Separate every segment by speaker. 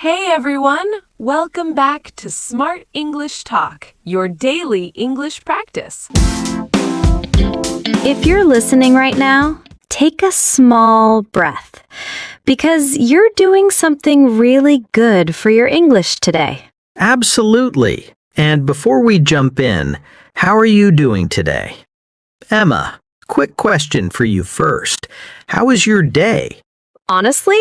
Speaker 1: Hey everyone! Welcome back to Smart English Talk, your daily English practice.
Speaker 2: If you're listening right now, take a small breath because you're doing something really good for your English today.
Speaker 3: Absolutely. And before we jump in, how are you doing today? Emma, quick question for you first. How was your day?
Speaker 2: Honestly,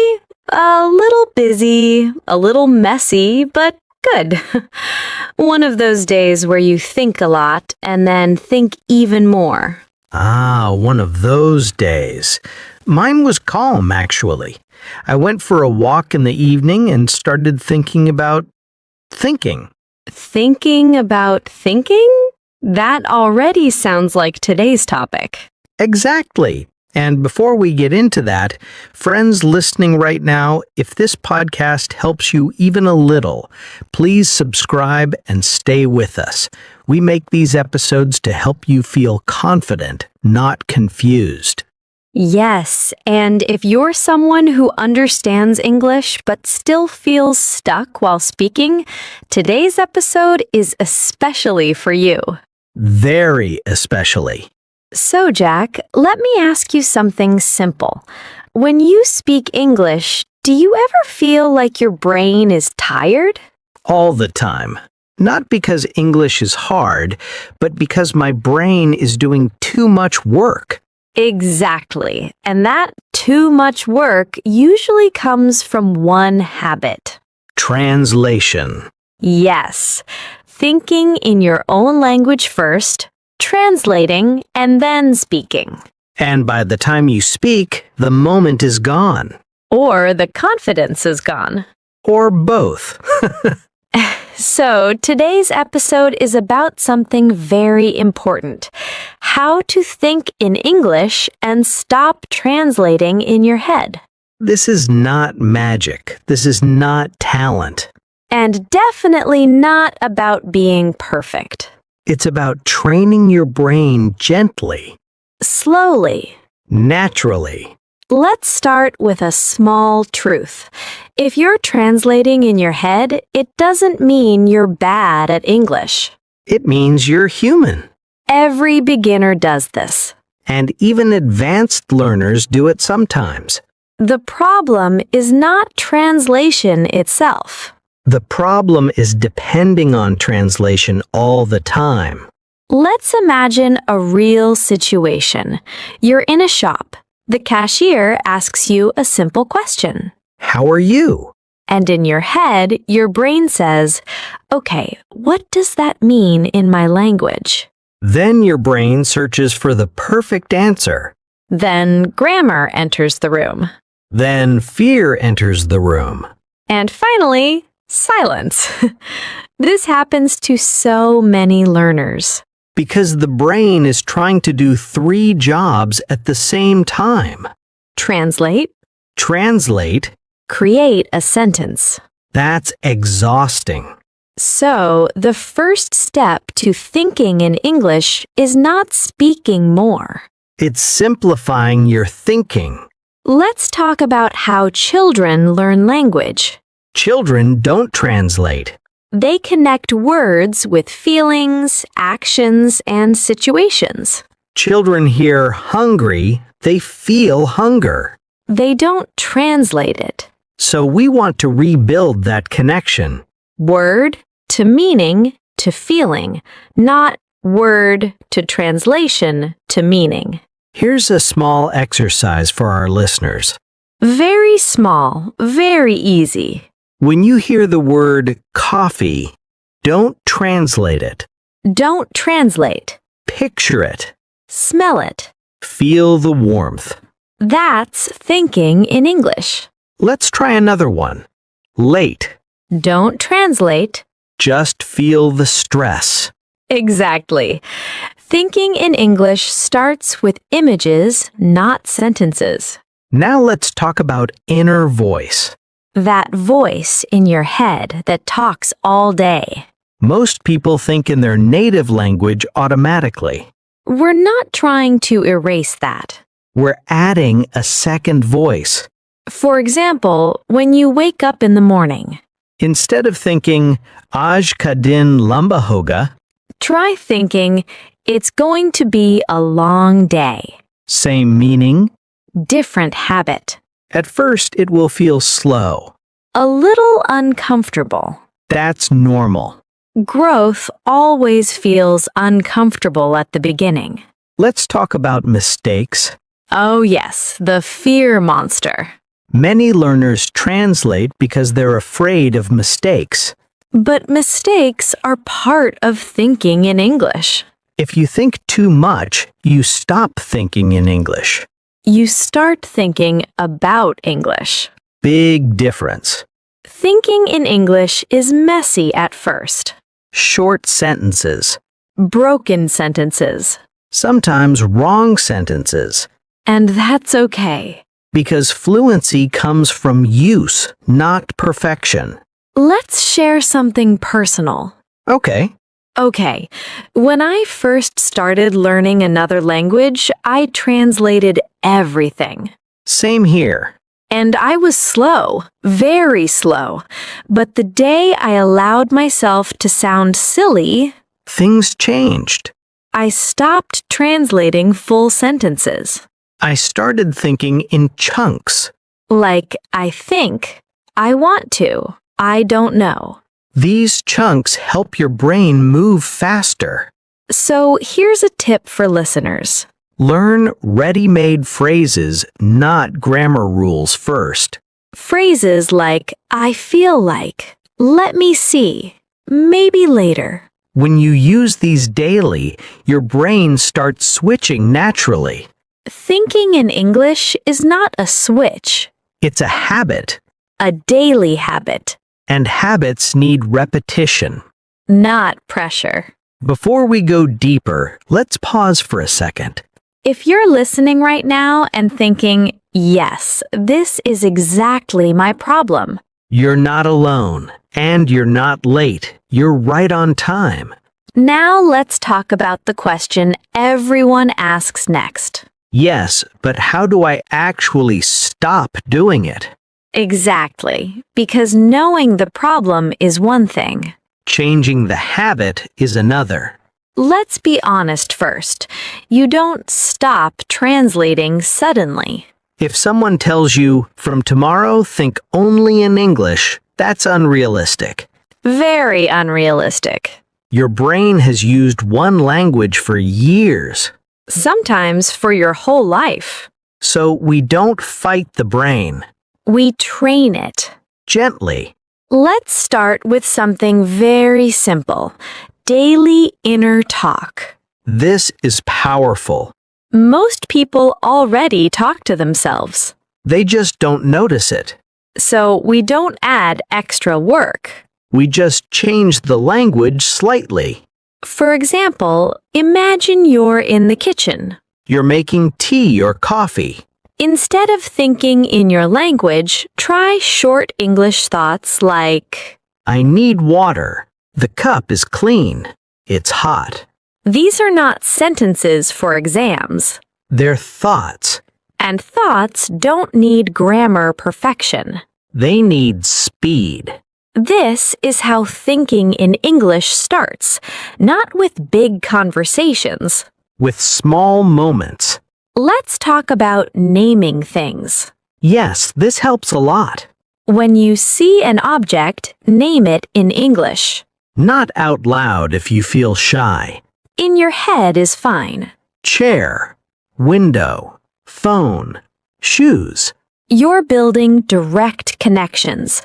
Speaker 2: a little busy, a little messy, but good. One of those days where you think a lot and then think even more.
Speaker 3: One of those days. Mine was calm, actually. I went for a walk in the evening and started thinking about thinking.
Speaker 2: Thinking about thinking? That already sounds like today's topic.
Speaker 3: Exactly. And before we get into that, friends listening right now, if this podcast helps you even a little, please subscribe and stay with us. We make these episodes to help you feel confident, not confused.
Speaker 2: Yes, and if you're someone who understands English but still feels stuck while speaking, today's episode is especially for you.
Speaker 3: Very especially.
Speaker 2: So, Jack, let me ask you something simple. When you speak English, do you ever feel like your brain is tired?
Speaker 3: All the time. Not because English is hard, but because my brain is doing too much work.
Speaker 2: Exactly. And that too much work usually comes from one habit.
Speaker 3: Translation.
Speaker 2: Yes. Thinking in your own language first, translating, and then speaking.
Speaker 3: And by the time you speak, the moment is gone.
Speaker 2: Or the confidence is gone.
Speaker 3: Or both.
Speaker 2: So, today's episode is about something very important. How to think in English and stop translating in your head.
Speaker 3: This is not magic. This is not talent.
Speaker 2: And definitely not about being perfect.
Speaker 3: It's about training your brain gently,
Speaker 2: Slowly.
Speaker 3: naturally.
Speaker 2: Let's start with a small truth. If you're translating in your head, it doesn't mean you're bad at English.
Speaker 3: It means you're human.
Speaker 2: Every beginner does this.
Speaker 3: And even advanced learners do it sometimes.
Speaker 2: The problem is not translation itself.
Speaker 3: The problem is depending on translation all the time.
Speaker 2: Let's imagine a real situation. You're in a shop. The cashier asks you a simple question.
Speaker 3: How are you?
Speaker 2: And in your head, your brain says, okay, what does that mean in my language?
Speaker 3: Then your brain searches for the perfect answer.
Speaker 2: Then grammar enters the room.
Speaker 3: Then fear enters the room.
Speaker 2: And finally, silence. This happens to so many learners.
Speaker 3: Because the brain is trying to do 3 jobs at the same time.
Speaker 2: Translate,
Speaker 3: Translate,
Speaker 2: create a sentence.
Speaker 3: that's exhausting.
Speaker 2: So, the first step to thinking in English is not speaking more.
Speaker 3: It's simplifying your thinking.
Speaker 2: Let's talk about how children learn language.
Speaker 3: Children don't translate.
Speaker 2: They connect words with feelings, actions, and situations.
Speaker 3: Children hear hungry, they feel hunger.
Speaker 2: They don't translate it.
Speaker 3: So we want to rebuild that connection.
Speaker 2: Word to meaning to feeling, not word to translation to meaning.
Speaker 3: Here's a small exercise for our listeners.
Speaker 2: Very small, very easy.
Speaker 3: When you hear the word coffee, don't translate it.
Speaker 2: Don't translate.
Speaker 3: Picture it.
Speaker 2: Smell it.
Speaker 3: Feel the warmth.
Speaker 2: That's thinking in English.
Speaker 3: Let's try another one. Late.
Speaker 2: Don't translate.
Speaker 3: Just feel the stress.
Speaker 2: Exactly. Thinking in English starts with images, not sentences.
Speaker 3: Now let's talk about inner voice.
Speaker 2: That voice in your head that talks all day.
Speaker 3: Most people think in their native language automatically.
Speaker 2: We're not trying to erase that.
Speaker 3: We're adding a second voice.
Speaker 2: For example, when you wake up in the morning,
Speaker 3: Instead of thinking, Aaj ka din lamba hoga,
Speaker 2: Try thinking, it's going to be a long day.
Speaker 3: same meaning.
Speaker 2: Different habit.
Speaker 3: At first, it will feel slow.
Speaker 2: A little uncomfortable.
Speaker 3: That's normal.
Speaker 2: Growth always feels uncomfortable at the beginning.
Speaker 3: Let's talk about mistakes.
Speaker 2: Oh yes, the fear monster.
Speaker 3: Many learners translate because they're afraid of mistakes.
Speaker 2: But mistakes are part of thinking in English.
Speaker 3: If you think too much, you stop thinking in English.
Speaker 2: You start thinking about English.
Speaker 3: Big difference.
Speaker 2: Thinking in English is messy at first.
Speaker 3: Short sentences.
Speaker 2: Broken sentences.
Speaker 3: Sometimes wrong sentences.
Speaker 2: And that's okay.
Speaker 3: Because fluency comes from use, not perfection.
Speaker 2: Let's share something personal.
Speaker 3: Okay.
Speaker 2: Okay, when I first started learning another language, I translated everything.
Speaker 3: Same here.
Speaker 2: And I was slow, very slow. But the day I allowed myself to sound silly,
Speaker 3: Things changed.
Speaker 2: I stopped translating full sentences.
Speaker 3: I started thinking in chunks.
Speaker 2: Like, I think, I want to, I don't know.
Speaker 3: These chunks help your brain move faster.
Speaker 2: So here's a tip for listeners.
Speaker 3: Learn ready-made phrases, not grammar rules first.
Speaker 2: Phrases like, I feel like, let me see, maybe later.
Speaker 3: When you use these daily, your brain starts switching naturally.
Speaker 2: Thinking in English is not a switch,
Speaker 3: It's a habit,
Speaker 2: a daily habit,
Speaker 3: and habits need repetition.
Speaker 2: not pressure.
Speaker 3: Before we go deeper, let's pause for a second.
Speaker 2: If you're listening right now and thinking, yes, this is exactly my problem,
Speaker 3: You're not alone, and you're not late. You're right on time.
Speaker 2: now let's talk about the question everyone asks next.
Speaker 3: Yes, but how do I actually stop doing it?
Speaker 2: Exactly, because knowing the problem is one thing.
Speaker 3: Changing the habit is another.
Speaker 2: Let's be honest first. You don't stop translating suddenly.
Speaker 3: If someone tells you, from tomorrow, think only in English, that's unrealistic.
Speaker 2: Very unrealistic.
Speaker 3: Your brain has used one language for years.
Speaker 2: Sometimes for your whole life.
Speaker 3: So we don't fight the brain.
Speaker 2: We train it.
Speaker 3: Gently.
Speaker 2: Let's start with something very simple. Daily inner talk.
Speaker 3: This is powerful.
Speaker 2: Most people already talk to themselves.
Speaker 3: They just don't notice it.
Speaker 2: So we don't add extra work.
Speaker 3: We just change the language slightly.
Speaker 2: For example, imagine you're in the kitchen.
Speaker 3: You're making tea or coffee.
Speaker 2: Instead of thinking in your language, try short English thoughts like,
Speaker 3: I need water. The cup is clean. It's hot.
Speaker 2: these are not sentences for exams.
Speaker 3: They're thoughts.
Speaker 2: And thoughts don't need grammar perfection.
Speaker 3: They need speed.
Speaker 2: This is how thinking in English starts, not with big conversations.
Speaker 3: With small moments.
Speaker 2: Let's talk about naming things.
Speaker 3: Yes, this helps a lot.
Speaker 2: When you see an object, name it in English.
Speaker 3: Not out loud if you feel shy.
Speaker 2: In your head is fine.
Speaker 3: Chair, window, phone, shoes.
Speaker 2: You're building direct connections.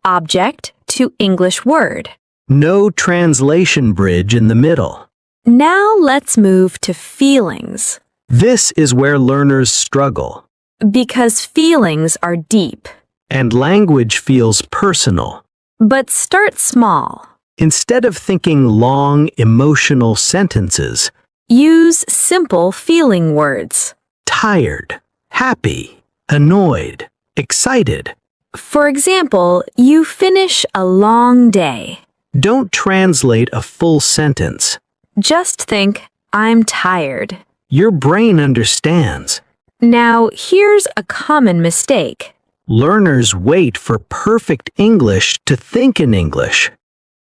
Speaker 2: Object to English word.
Speaker 3: No translation bridge in the middle.
Speaker 2: Now let's move to feelings.
Speaker 3: This is where learners struggle.
Speaker 2: Because feelings are deep.
Speaker 3: And language feels personal.
Speaker 2: But start small.
Speaker 3: Instead of thinking long, emotional sentences,
Speaker 2: Use simple feeling words.
Speaker 3: tired, happy, annoyed, excited.
Speaker 2: For example, you finish a long day.
Speaker 3: Don't translate a full sentence.
Speaker 2: Just think, I'm tired.
Speaker 3: Your brain understands.
Speaker 2: Now, here's a common mistake.
Speaker 3: Learners wait for perfect English to think in English.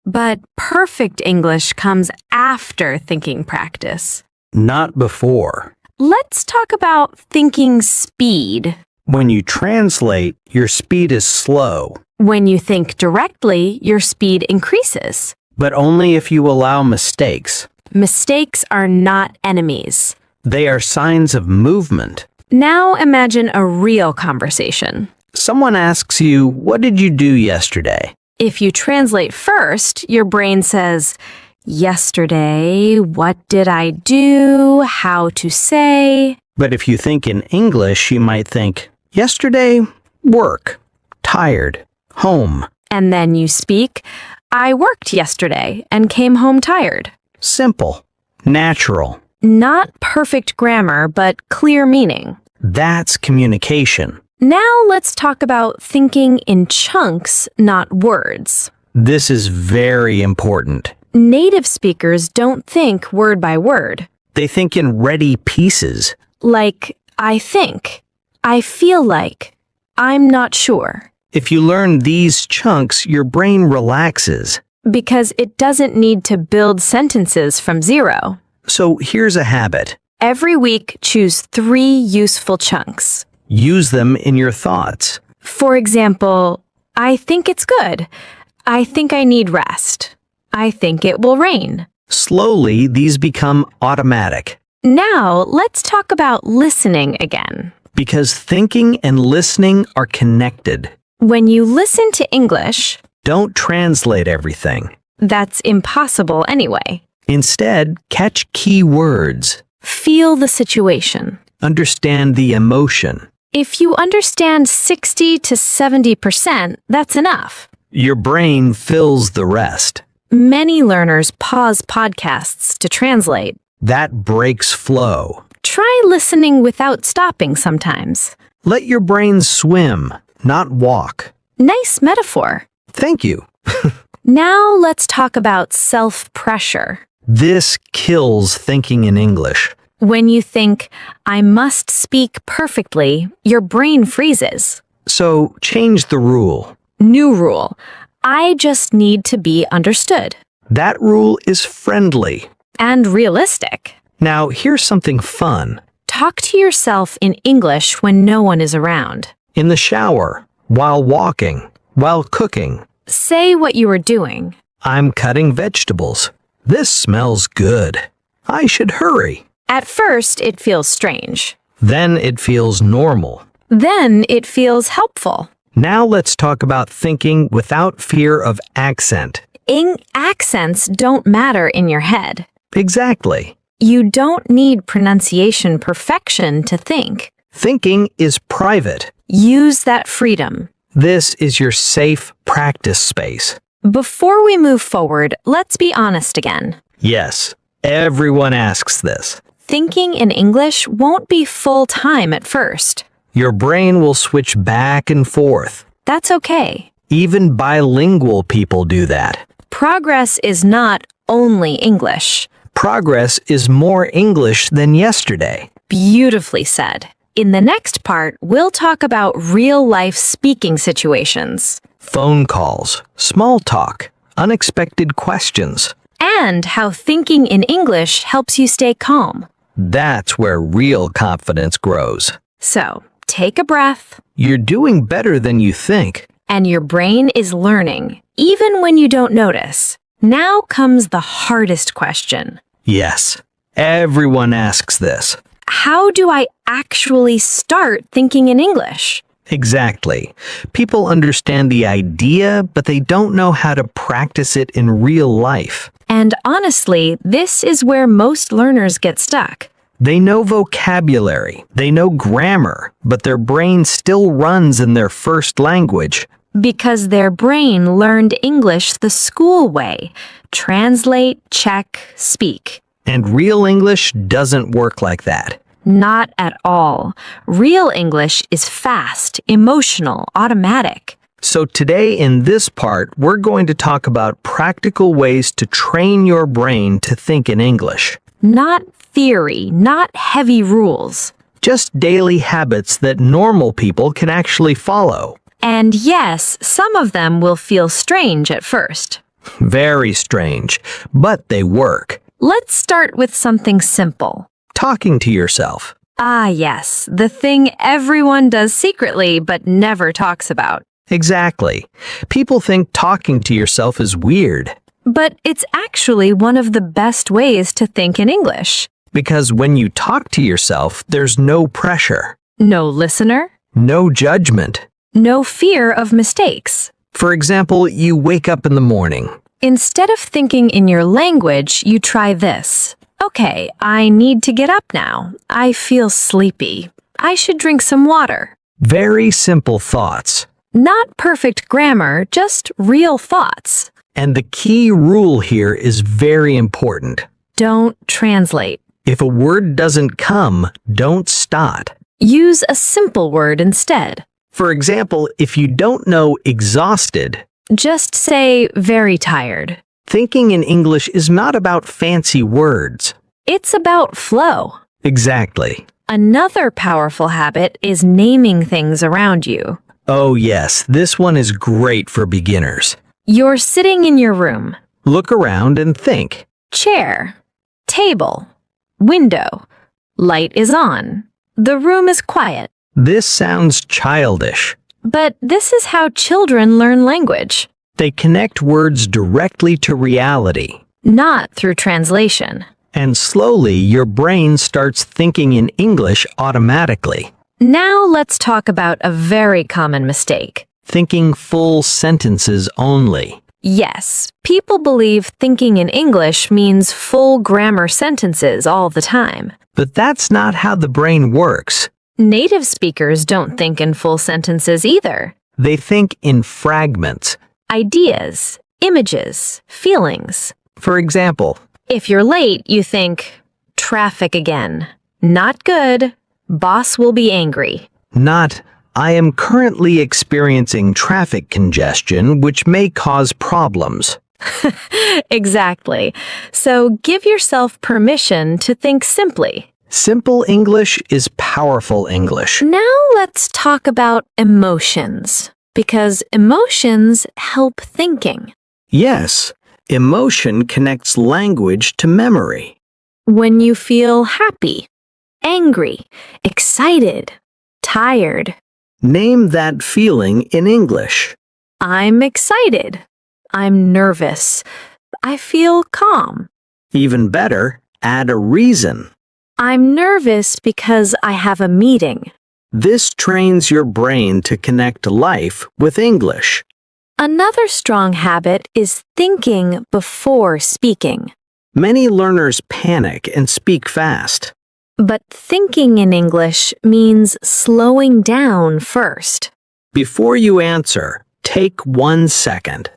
Speaker 2: But perfect English comes after thinking practice.
Speaker 3: Not before.
Speaker 2: Let's talk about thinking speed.
Speaker 3: When you translate, your speed is slow,
Speaker 2: When you think directly, your speed increases.
Speaker 3: but only if you allow mistakes.
Speaker 2: Mistakes are not enemies.
Speaker 3: They are signs of movement.
Speaker 2: Now imagine a real conversation.
Speaker 3: Someone asks you, "What did you do yesterday?"
Speaker 2: If you translate first, your brain says, yesterday, what did I do? How to say?
Speaker 3: But if you think in English, you might think, "Yesterday, work, tired, home."
Speaker 2: And then you speak, I worked yesterday and came home tired.
Speaker 3: Simple, natural.
Speaker 2: Not perfect grammar, but clear meaning.
Speaker 3: That's communication.
Speaker 2: Now let's talk about thinking in chunks, not words.
Speaker 3: This is very important.
Speaker 2: Native speakers don't think word by word.
Speaker 3: They think in ready pieces.
Speaker 2: Like, I think, I feel like, I'm not sure.
Speaker 3: If you learn these chunks, your brain relaxes.
Speaker 2: Because it doesn't need to build sentences from zero.
Speaker 3: So here's a habit.
Speaker 2: Every week, choose 3 useful chunks.
Speaker 3: Use them in your thoughts.
Speaker 2: For example, I think it's good. I think I need rest. I think it will rain.
Speaker 3: Slowly, these become automatic.
Speaker 2: Now, let's talk about listening again.
Speaker 3: Because thinking and listening are connected.
Speaker 2: When you listen to English,
Speaker 3: Don't translate everything.
Speaker 2: that's impossible anyway.
Speaker 3: Instead, catch key words.
Speaker 2: Feel the situation.
Speaker 3: Understand the emotion.
Speaker 2: If you understand 60 to 70%, that's enough.
Speaker 3: Your brain fills the rest.
Speaker 2: Many learners pause podcasts to translate.
Speaker 3: That breaks flow.
Speaker 2: Try listening without stopping sometimes.
Speaker 3: Let your brain swim, not walk.
Speaker 2: Nice metaphor.
Speaker 3: Thank you.
Speaker 2: Now let's talk about self-pressure.
Speaker 3: This kills thinking in English.
Speaker 2: When you think, I must speak perfectly, your brain freezes.
Speaker 3: So change the rule.
Speaker 2: New rule. I just need to be understood.
Speaker 3: That rule is friendly.
Speaker 2: And realistic.
Speaker 3: Now, here's something fun.
Speaker 2: Talk to yourself in English when no one is around.
Speaker 3: In the shower, while walking, while cooking.
Speaker 2: Say what you are doing.
Speaker 3: I'm cutting vegetables. This smells good. I should hurry.
Speaker 2: At first, it feels strange.
Speaker 3: Then it feels normal.
Speaker 2: Then it feels helpful.
Speaker 3: Now let's talk about thinking without fear of accent.
Speaker 2: Accents don't matter in your head.
Speaker 3: Exactly.
Speaker 2: You don't need pronunciation perfection to think.
Speaker 3: Thinking is private.
Speaker 2: Use that freedom.
Speaker 3: This is your safe practice space.
Speaker 2: Before we move forward, let's be honest again.
Speaker 3: Yes, everyone asks this.
Speaker 2: Thinking in English won't be full-time at first.
Speaker 3: Your brain will switch back and forth.
Speaker 2: That's okay.
Speaker 3: Even bilingual people do that.
Speaker 2: Progress is not only English.
Speaker 3: Progress is more English than yesterday.
Speaker 2: Beautifully said. In the next part, we'll talk about real-life speaking situations.
Speaker 3: Phone calls, small talk, unexpected questions.
Speaker 2: And how thinking in English helps you stay calm.
Speaker 3: That's where real confidence grows.
Speaker 2: So, take a breath.
Speaker 3: You're doing better than you think.
Speaker 2: And your brain is learning, even when you don't notice. Now comes the hardest question.
Speaker 3: Yes, everyone asks this.
Speaker 2: How do I actually start thinking in English?
Speaker 3: Exactly. People understand the idea, but they don't know how to practice it in real life.
Speaker 2: And honestly, this is where most learners get stuck.
Speaker 3: They know vocabulary, they know grammar, but their brain still runs in their first language.
Speaker 2: Because their brain learned English the school way. Translate, check, speak.
Speaker 3: And real English doesn't work like that.
Speaker 2: Not at all. Real English is fast, emotional, automatic.
Speaker 3: So today in this part, we're going to talk about practical ways to train your brain to think in English.
Speaker 2: Not theory, not heavy rules.
Speaker 3: Just daily habits that normal people can actually follow.
Speaker 2: And yes, some of them will feel strange at first.
Speaker 3: Very strange, but they work.
Speaker 2: Let's start with something simple.
Speaker 3: Talking to yourself.
Speaker 2: Ah, yes, the thing everyone does secretly but never talks about.
Speaker 3: Exactly. People think talking to yourself is weird.
Speaker 2: But it's actually one of the best ways to think in English.
Speaker 3: Because when you talk to yourself, there's no pressure.
Speaker 2: No listener,
Speaker 3: No judgment.
Speaker 2: no fear of mistakes.
Speaker 3: For example, you wake up in the morning.
Speaker 2: Instead of thinking in your language, you try this. Okay, I need to get up now. I feel sleepy. I should drink some water.
Speaker 3: Very simple thoughts.
Speaker 2: Not perfect grammar, just real thoughts.
Speaker 3: And the key rule here is very important.
Speaker 2: Don't translate.
Speaker 3: If a word doesn't come, don't stop.
Speaker 2: Use a simple word instead.
Speaker 3: For example, if you don't know exhausted,
Speaker 2: Just say very tired.
Speaker 3: thinking in English is not about fancy words.
Speaker 2: It's about flow.
Speaker 3: Exactly.
Speaker 2: Another powerful habit is naming things around you.
Speaker 3: Oh yes, this one is great for beginners.
Speaker 2: You're sitting in your room.
Speaker 3: Look around and think.
Speaker 2: Chair. Table. Window. Light is on. The room is quiet.
Speaker 3: This sounds childish.
Speaker 2: But this is how children learn language,
Speaker 3: They connect words directly to reality.
Speaker 2: not through translation.
Speaker 3: And slowly, your brain starts thinking in English automatically.
Speaker 2: Now let's talk about a very common mistake.
Speaker 3: Thinking full sentences only.
Speaker 2: Yes, people believe thinking in English means full grammar sentences all the time.
Speaker 3: But that's not how the brain works.
Speaker 2: Native speakers don't think in full sentences either.
Speaker 3: They think in fragments.
Speaker 2: Ideas, images, feelings.
Speaker 3: For example,
Speaker 2: If you're late, you think, traffic again. Not good. Boss will be angry.
Speaker 3: not, I am currently experiencing traffic congestion, which may cause problems.
Speaker 2: Exactly. So give yourself permission to think simply.
Speaker 3: Simple English is powerful English.
Speaker 2: Now let's talk about emotions, because emotions help thinking.
Speaker 3: Yes, emotion connects language to memory.
Speaker 2: When you feel happy, angry, excited, tired,
Speaker 3: Name that feeling in English.
Speaker 2: I'm excited. I'm nervous. I feel calm.
Speaker 3: Even better, add a reason.
Speaker 2: I'm nervous because I have a meeting.
Speaker 3: This trains your brain to connect life with English.
Speaker 2: Another strong habit is thinking before speaking.
Speaker 3: Many learners panic and speak fast.
Speaker 2: But thinking in English means slowing down first.
Speaker 3: Before you answer, take 1 second.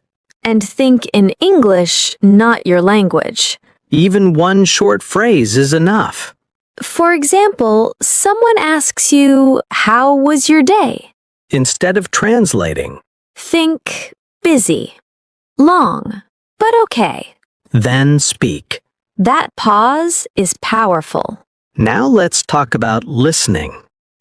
Speaker 2: And think in English, not your language.
Speaker 3: Even one short phrase is enough.
Speaker 2: For example, someone asks you, "How was your day?"
Speaker 3: Instead of translating,
Speaker 2: Think busy, long, but okay.
Speaker 3: then speak.
Speaker 2: That pause is powerful.
Speaker 3: Now let's talk about listening.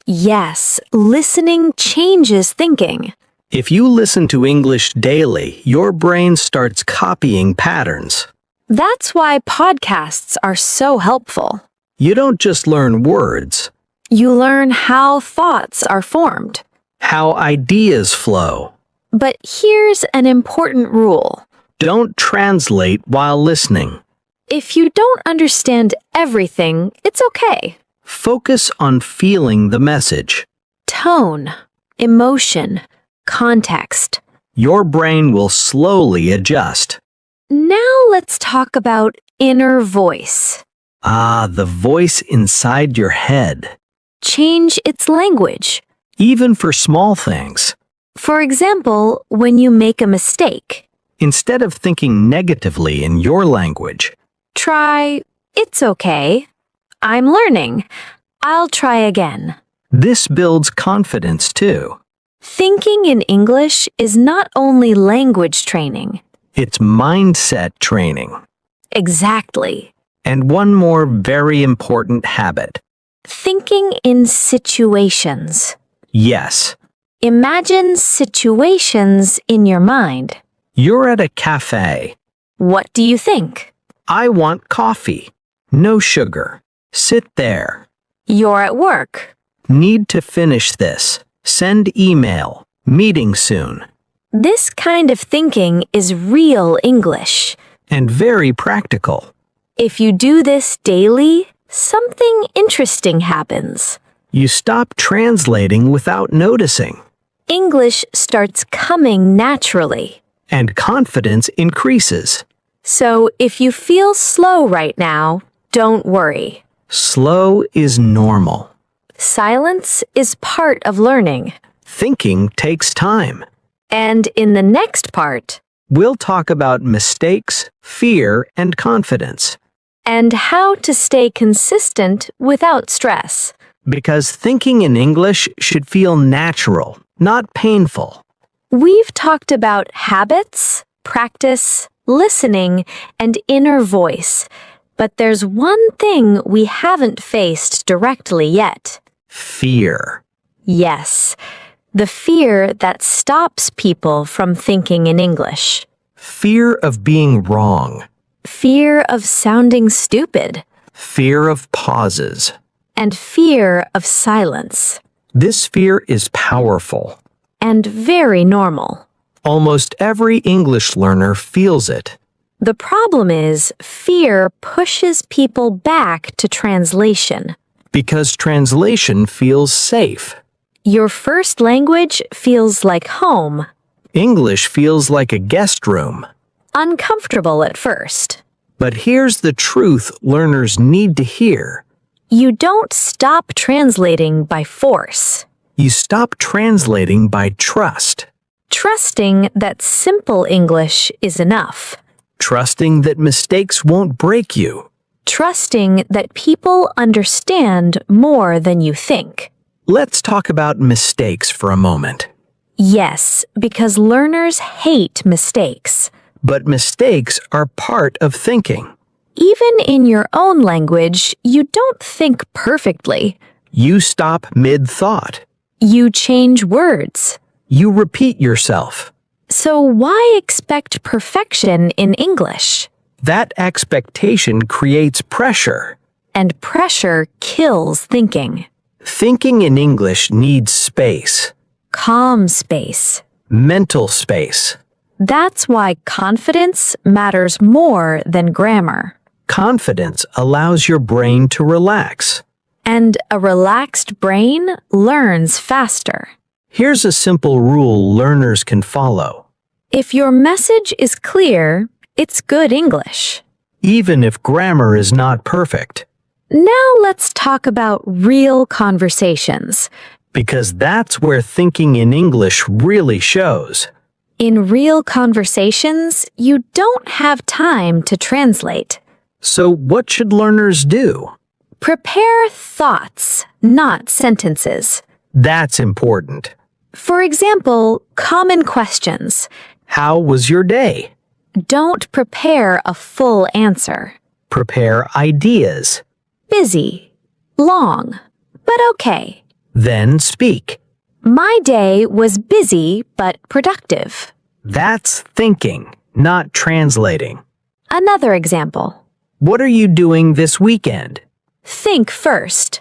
Speaker 2: Yes, listening changes thinking.
Speaker 3: If you listen to English daily, your brain starts copying patterns.
Speaker 2: That's why podcasts are so helpful.
Speaker 3: You don't just learn words,
Speaker 2: You learn how thoughts are formed.
Speaker 3: how ideas flow.
Speaker 2: But here's an important rule.
Speaker 3: Don't translate while listening.
Speaker 2: If you don't understand everything, it's okay.
Speaker 3: Focus on feeling the message.
Speaker 2: Tone, emotion, context.
Speaker 3: Your brain will slowly adjust.
Speaker 2: Now let's talk about inner voice.
Speaker 3: Ah, the voice inside your head.
Speaker 2: Change its language.
Speaker 3: Even for small things.
Speaker 2: For example, when you make a mistake,
Speaker 3: Instead of thinking negatively in your language,
Speaker 2: try, "It's okay. I'm learning. I'll try again."
Speaker 3: this builds confidence too.
Speaker 2: Thinking in English is not only language training.
Speaker 3: It's mindset training.
Speaker 2: Exactly.
Speaker 3: And one more very important habit.
Speaker 2: Thinking in situations.
Speaker 3: Yes.
Speaker 2: Imagine situations in your mind.
Speaker 3: You're at a cafe.
Speaker 2: What do you think?
Speaker 3: I want coffee. No sugar. Sit there.
Speaker 2: You're at work.
Speaker 3: Need to finish this. Send email. Meeting soon.
Speaker 2: This kind of thinking is real English.
Speaker 3: And very practical.
Speaker 2: If you do this daily, something interesting happens.
Speaker 3: You stop translating without noticing.
Speaker 2: English starts coming naturally.
Speaker 3: And confidence increases.
Speaker 2: So if you feel slow right now, don't worry.
Speaker 3: Slow is normal.
Speaker 2: Silence is part of learning.
Speaker 3: Thinking takes time.
Speaker 2: And in the next part,
Speaker 3: We'll talk about mistakes, fear, and confidence.
Speaker 2: and how to stay consistent without stress.
Speaker 3: Because thinking in English should feel natural, not painful.
Speaker 2: We've talked about habits, practice, listening, and inner voice. But there's one thing we haven't faced directly yet.
Speaker 3: Fear.
Speaker 2: Yes, the fear that stops people from thinking in English.
Speaker 3: Fear of being wrong.
Speaker 2: Fear of sounding stupid.
Speaker 3: Fear of pauses.
Speaker 2: And fear of silence.
Speaker 3: This fear is powerful.
Speaker 2: And very normal.
Speaker 3: Almost every English learner feels it.
Speaker 2: The problem is fear pushes people back to translation.
Speaker 3: Because translation feels safe.
Speaker 2: Your first language feels like home.
Speaker 3: English feels like a guest room.
Speaker 2: Uncomfortable at first.
Speaker 3: But here's the truth learners need to hear.
Speaker 2: You don't stop translating by force.
Speaker 3: You stop translating by trust.
Speaker 2: Trusting that simple English is enough.
Speaker 3: Trusting that mistakes won't break you.
Speaker 2: Trusting that people understand more than you think.
Speaker 3: Let's talk about mistakes for a moment.
Speaker 2: Yes, because learners hate mistakes.
Speaker 3: But mistakes are part of thinking.
Speaker 2: Even in your own language, you don't think perfectly.
Speaker 3: You stop mid-thought.
Speaker 2: You change words.
Speaker 3: You repeat yourself.
Speaker 2: So why expect perfection in English?
Speaker 3: That expectation creates pressure.
Speaker 2: And pressure kills thinking.
Speaker 3: Thinking in English needs space.
Speaker 2: Calm space.
Speaker 3: Mental space.
Speaker 2: That's why confidence matters more than grammar.
Speaker 3: Confidence allows your brain to relax.
Speaker 2: And a relaxed brain learns faster.
Speaker 3: Here's a simple rule learners can follow.
Speaker 2: If your message is clear, it's good English.
Speaker 3: Even if grammar is not perfect.
Speaker 2: Now let's talk about real conversations.
Speaker 3: Because that's where thinking in English really shows.
Speaker 2: In real conversations, you don't have time to translate.
Speaker 3: So what should learners do?
Speaker 2: Prepare thoughts, not sentences.
Speaker 3: That's important.
Speaker 2: For example, common questions.
Speaker 3: How was your day?
Speaker 2: Don't prepare a full answer.
Speaker 3: Prepare ideas.
Speaker 2: Busy. Long. But okay.
Speaker 3: Then speak.
Speaker 2: My day was busy but productive.
Speaker 3: That's thinking, not translating.
Speaker 2: Another example.
Speaker 3: What are you doing this weekend?
Speaker 2: Think first.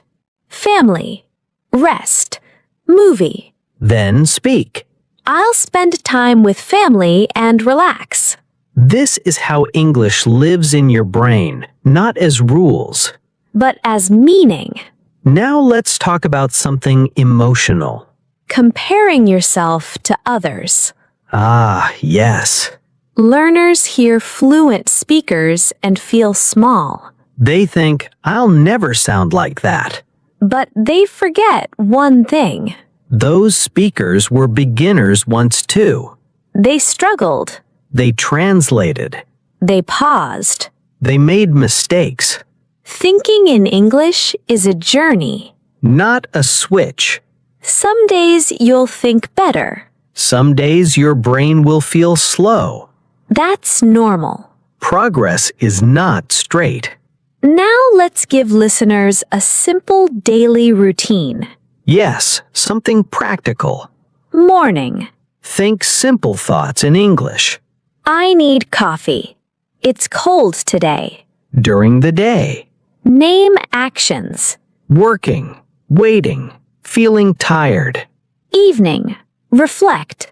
Speaker 2: Family. Rest. Movie.
Speaker 3: Then speak.
Speaker 2: I'll spend time with family and relax.
Speaker 3: This is how English lives in your brain, not as rules.
Speaker 2: But as meaning.
Speaker 3: Now let's talk about something emotional.
Speaker 2: Comparing yourself to others.
Speaker 3: Ah, yes.
Speaker 2: Learners hear fluent speakers and feel small.
Speaker 3: They think, I'll never sound like that.
Speaker 2: But they forget one thing.
Speaker 3: Those speakers were beginners once too.
Speaker 2: They struggled.
Speaker 3: They translated.
Speaker 2: They paused.
Speaker 3: They made mistakes.
Speaker 2: Thinking in English is a journey.
Speaker 3: Not a switch.
Speaker 2: Some days you'll think better.
Speaker 3: Some days your brain will feel slow.
Speaker 2: That's normal.
Speaker 3: Progress is not straight.
Speaker 2: Now let's give listeners a simple daily routine.
Speaker 3: Yes, something practical.
Speaker 2: Morning.
Speaker 3: Think simple thoughts in English.
Speaker 2: I need coffee. It's cold today.
Speaker 3: During the day.
Speaker 2: Name actions.
Speaker 3: Working, waiting, feeling tired.
Speaker 2: Evening. Reflect.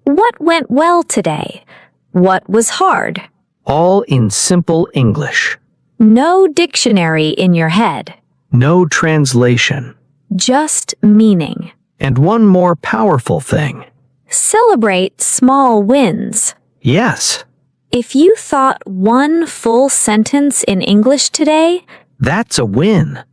Speaker 2: What went well today? What was hard?
Speaker 3: All in simple English.
Speaker 2: No dictionary in your head.
Speaker 3: No translation.
Speaker 2: Just meaning.
Speaker 3: And one more powerful thing.
Speaker 2: Celebrate small wins.
Speaker 3: Yes,
Speaker 2: If you thought one full sentence in English today,
Speaker 3: that's a win.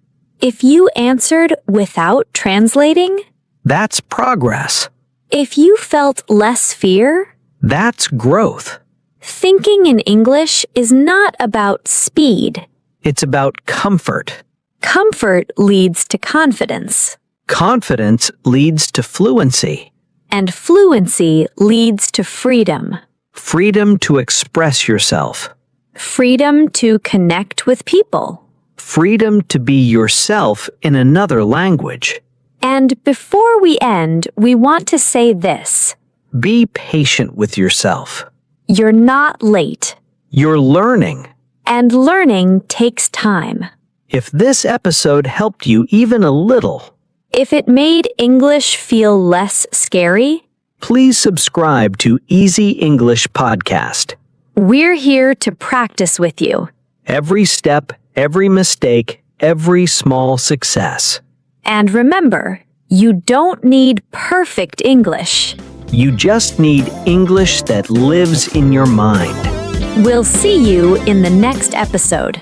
Speaker 2: if you answered without translating,
Speaker 3: That's progress.
Speaker 2: if you felt less fear,
Speaker 3: That's growth.
Speaker 2: thinking in English is not about speed.
Speaker 3: It's about comfort.
Speaker 2: Comfort leads to confidence,
Speaker 3: Confidence leads to fluency.
Speaker 2: and fluency leads to freedom.
Speaker 3: Freedom to express yourself.
Speaker 2: Freedom to connect with people.
Speaker 3: Freedom to be yourself in another language.
Speaker 2: And before we end, we want to say this.
Speaker 3: Be patient with yourself.
Speaker 2: You're not late,
Speaker 3: You're learning.
Speaker 2: and learning takes time.
Speaker 3: If this episode helped you even a little,
Speaker 2: If it made English feel less scary,
Speaker 3: please subscribe to Easy English Podcast.
Speaker 2: we're here to practice with you.
Speaker 3: Every step, every mistake, every small success.
Speaker 2: And remember, you don't need perfect English.
Speaker 3: You just need English that lives in your mind.
Speaker 2: We'll see you in the next episode.